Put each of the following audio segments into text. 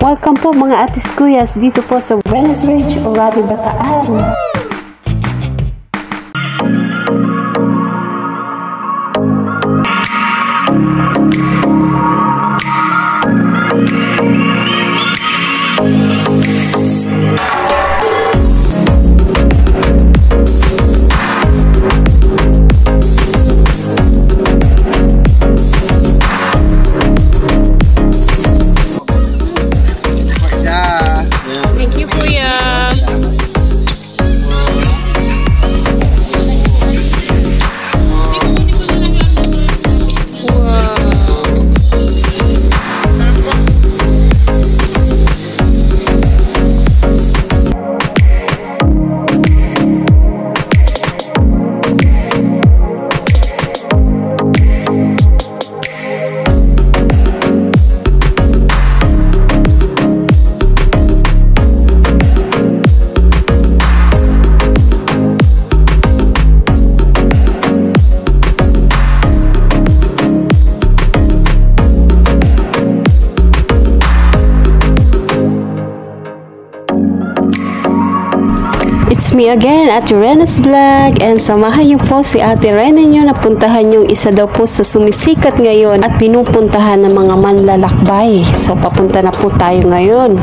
Welcome po mga atis kuyas dito po sa Buenos Ridge, Orati, Bataan. It's me again, Ate Rena's Vlog, and samahan niyo po si Ate Rena niyo na puntahan yung isa daw po sa sumisikat ngayon at pinupuntahan ng mga manlalakbay. So papunta na po tayo ngayon.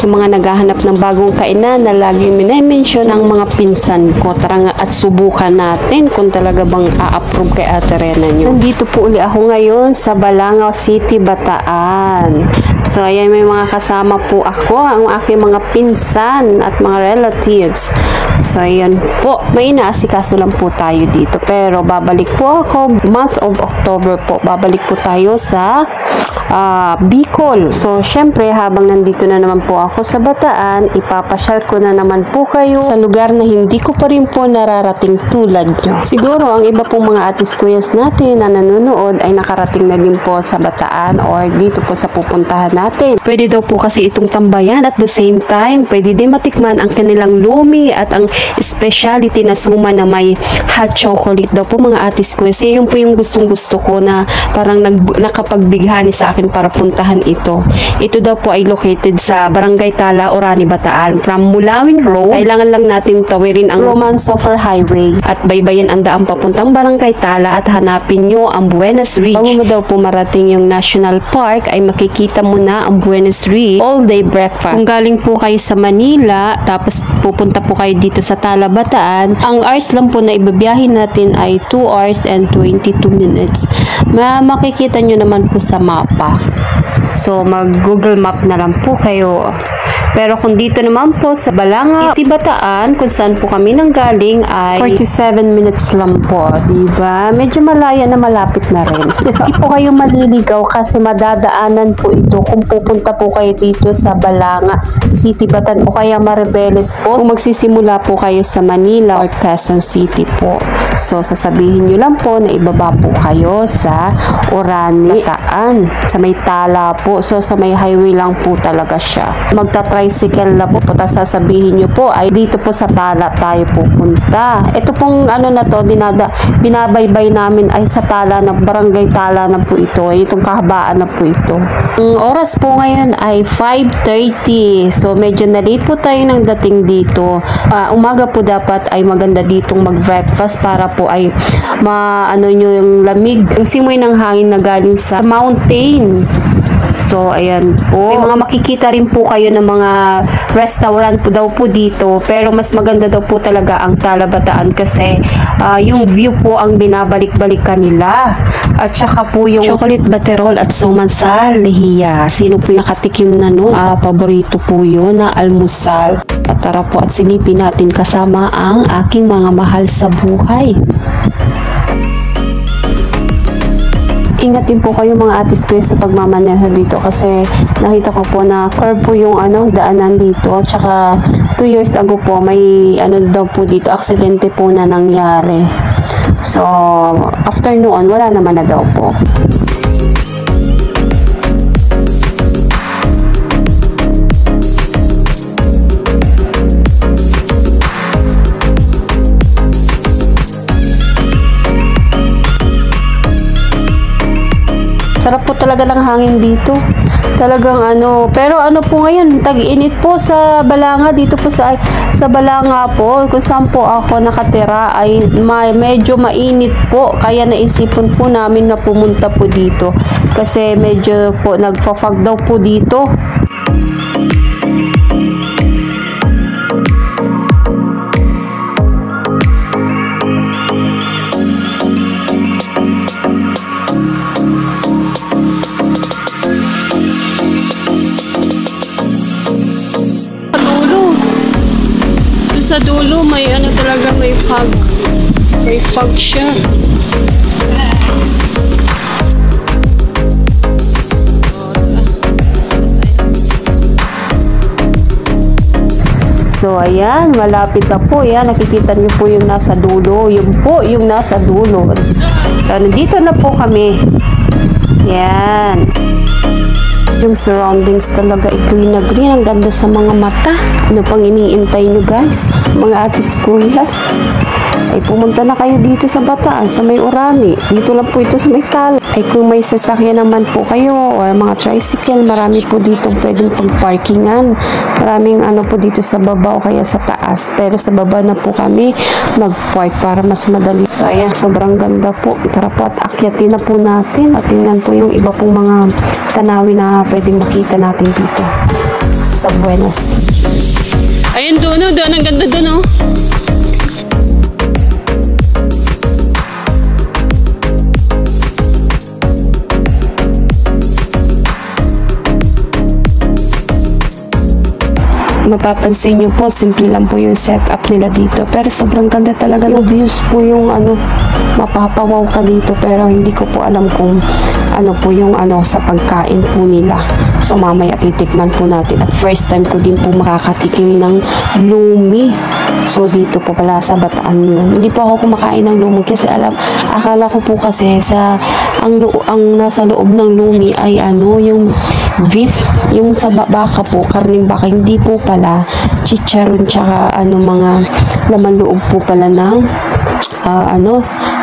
Yung mga naghahanap ng bagong kainan na laging minimension ng mga pinsan ko. Tara nga at subukan natin kung talaga bang a-approve kay Ate Rena niyo. Nandito po uli ako ngayon sa Balanga City, Bataan. So ayan, may mga kasama po ako, ang aking mga pinsan at mga relatives. So ayan po, may inaasikaso lang po tayo dito, pero babalik po ako month of October po, babalik po tayo sa Bicol. So syempre habang nandito na naman po ako sa Bataan, ipapasyal ko na naman po kayo sa lugar na hindi ko pa rin po nararating tulad nyo. Siguro ang iba pong mga atis kuyas natin na nanonood ay nakarating na din po sa Bataan or dito po sa pupuntahan natin. Pwede daw po kasi itong tambayan, at the same time pwede din matikman ang kanilang lumi at ang speciality na suma na may hot chocolate daw po mga atis ko. Yun po yung gustong gusto ko na parang nakapagbigani sa akin para puntahan ito. Ito daw po ay located sa Barangay Tala, Orani, Bataan. From Mulawin Road, kailangan lang natin tawirin ang Roman Sofer Highway at baybayin ang daan papuntang Barangay Tala at hanapin nyo ang Buenos Ridge. Bago mo daw po marating yung National Park ay makikita mo na ang Buenos Ridge all day breakfast. Kung galing po kayo sa Manila tapos pupunta po kayo dito sa Tala, Bataan, ang hours lang po na ibibiyahin natin ay 2 hours and 22 minutes. Makikita nyo naman po sa mapa. So mag Google Map na lang po kayo. Pero kung dito naman po sa Balanga City, Bataan, kung saan po kami nanggaling ay 47 minutes lang po, diba? Medyo malaya na, malapit na rin. Hindi po kayo maliligaw kasi madadaanan po ito kung pupunta po kayo dito sa Balanga City, Bataan o kaya Maribeles po. Kung magsisimula po kayo sa Manila or Quezon City po. So sasabihin nyo lang po na ibaba po kayo sa Orani, Bataan, sa may Tala po. So sa may highway lang po talaga siya. Tricycle na po, tapos sasabihin nyo po ay dito po sa Tala tayo pupunta. Ito pong ano na to, binabaybay namin ay sa Tala, na Barangay Tala na po ito. Itong kahabaan na po ito. Ang oras po ngayon ay 5:30. So medyo na-late po tayo ng dating dito. Umaga po dapat ay maganda ditong mag-breakfast para po ay maano nyo yung lamig, yung simoy ng hangin na galing sa mountain. So, ayan po. May mga makikita rin po kayo ng mga restaurant po daw po dito. Pero mas maganda daw po talaga ang Tala, Bataan kasi yung view po ang binabalik-balikan nila. At saka po yung chocolate baterol at suman sa Lehiya. Sino po yung nakatikim na no? Paborito po yun na almusal. At tara po at silipin natin kasama ang aking mga mahal sa buhay. Ingat din po kayo mga atis ko sa pagmamaneho dito kasi nakita ko po na curve po yung daanan dito. Tsaka 2 years ago po may daw po dito, aksidente po na nangyari. So after noon wala naman na daw po. Sarap po talaga ng hangin dito. Talagang ano, pero ano po ngayon, tag-init po sa Balanga, dito po sa Balanga po, kung saan po ako nakatira ay medyo mainit po, kaya naisipan po namin na pumunta po dito kasi medyo po nagfa-fog daw po dito. Sa dulo may ano talaga, may fog siya. So ayan, malapit na po. Yan, nakikita niyo po yung nasa dulo. Yun po yung nasa dulo. So nandito na po kami. Yan. Yung surroundings talaga ay green na green. Ang ganda sa mga mata. Ano pang iniintay nyo guys? Mga atis kuyas. Ay pumunta na kayo dito sa Bataan, sa may Orani. Dito lang po ito sa may Tal. Ay kung may sasakyan naman po kayo or mga tricycle, marami po dito pwedeng pagparkingan. Maraming ano po dito sa baba o kaya sa taas. Pero sa baba na po kami mag-park para mas madali. So ayan, sobrang ganda po. Tara po at akyatin na po natin. At tingnan po yung iba pong mga tanawin na pwedeng makita natin dito sa Buenas. Ayun doon, doon. Ang ganda doon, oh. Mapapansin nyo po, simple lang po yung setup nila dito. Pero sobrang ganda talaga ng views po yung ano, mapapawaw ka dito. Pero hindi ko po alam kung ano po yung ano sa pagkain po nila. So mamaya titikman po natin. At first time ko din po makakatikim ng lumi. So dito po pala sa Bataan yun. Hindi po ako kumakain ng lumi kasi akala ko po kasi ang nasa loob ng lumi ay ano, yung beef, yung sa baka po, karning baka, hindi po pala chicharon tsaka ano mga laman loob po pala ng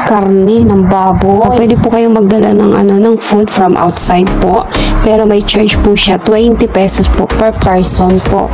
karne ng baboy. Pwede po kayong magdala ng ng food from outside po, pero may charge po siya 20 pesos po per person po.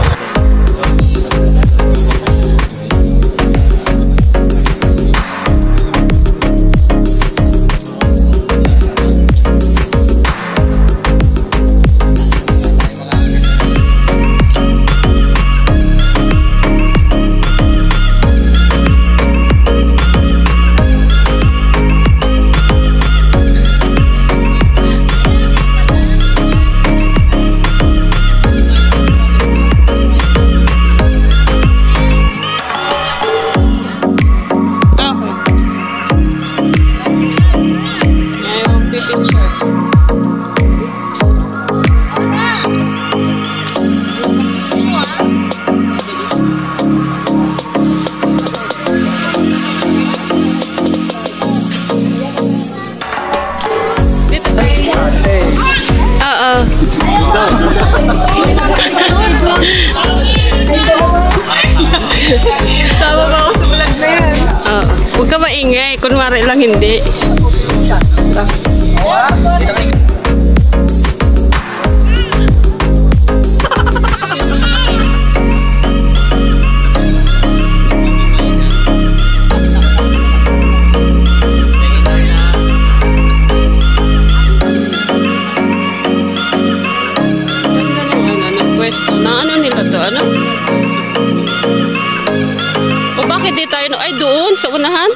Tama ba ako sa vlog na yan? Huwag ka maingay, kunwari lang hindi. Ano? O bakit di tayo? Ay, doon sa unahan?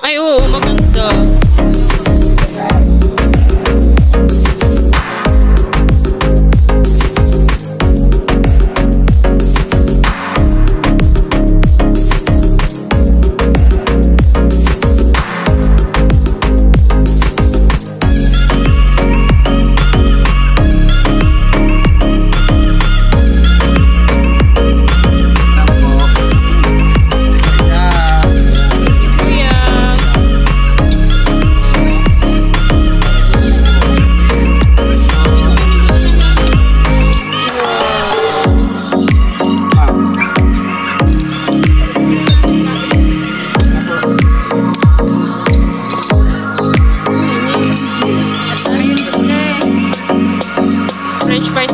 Ay, oo, maganda.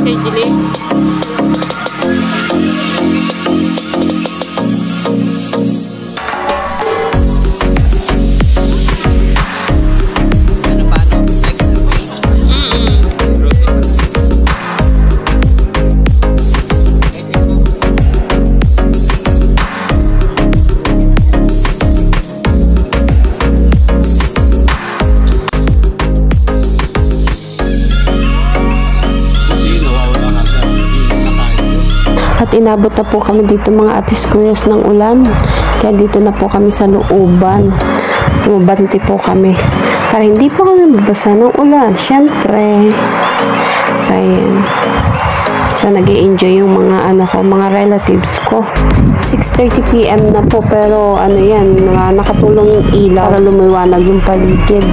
kay Jilly. At inabot na po kami dito mga atis kuyas ng ulan. Kaya dito na po kami sa looban. Bumabanti po kami. Para hindi po kami mabasa ng ulan. Siyempre. So, ayan. So, nag-i-enjoy yung mga mga relatives ko. 6:30 PM na po. Pero ano yan, nakatulong yung ilaw para lumiwanag yung paligid.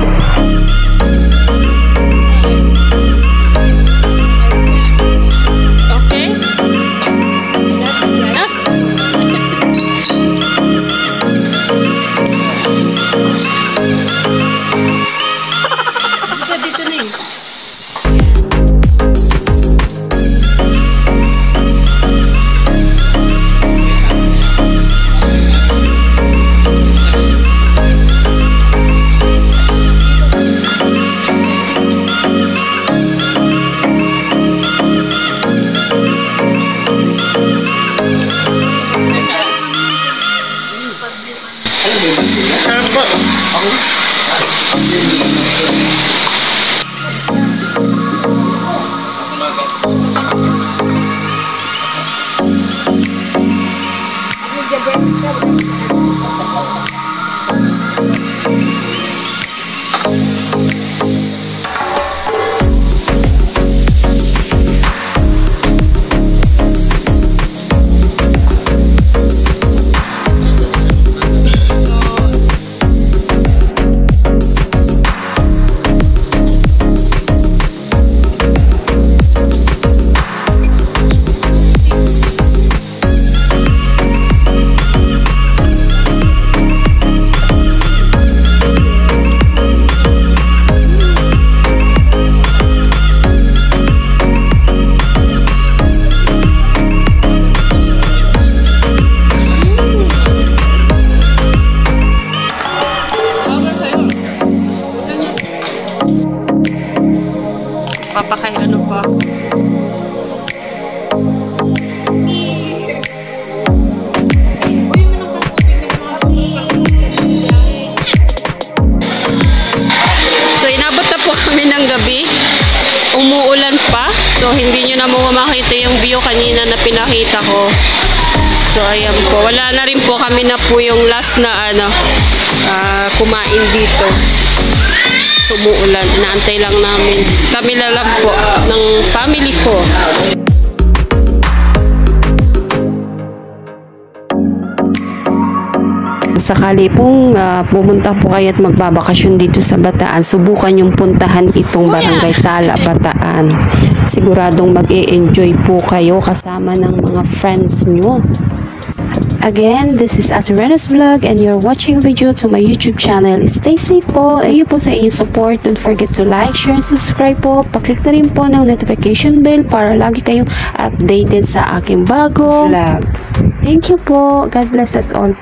Papakain ano pa? So inabot na po kami ng gabi. Umuulan pa. So hindi nyo na mo makita yung view kanina na pinakita ko. So ayan po. Wala na rin po kami na po yung last na kumain dito. Umuulan, inaantay lang namin. Kami lang po ng family ko. Sakali pong pumunta po kayo at magbabakasyon dito sa Bataan, subukan yung puntahan itong Barangay Tala, Bataan. Siguradong mag-e-enjoy po kayo kasama ng mga friends nyo. Again, this is Ate Rena's Vlog and you're watching a video to my YouTube channel. Stay safe po. Thank you po sa inyong support. Don't forget to like, share, and subscribe po. Paklik na rin po ng notification bell para lagi kayong updated sa aking bago vlog. Thank you po. God bless us all.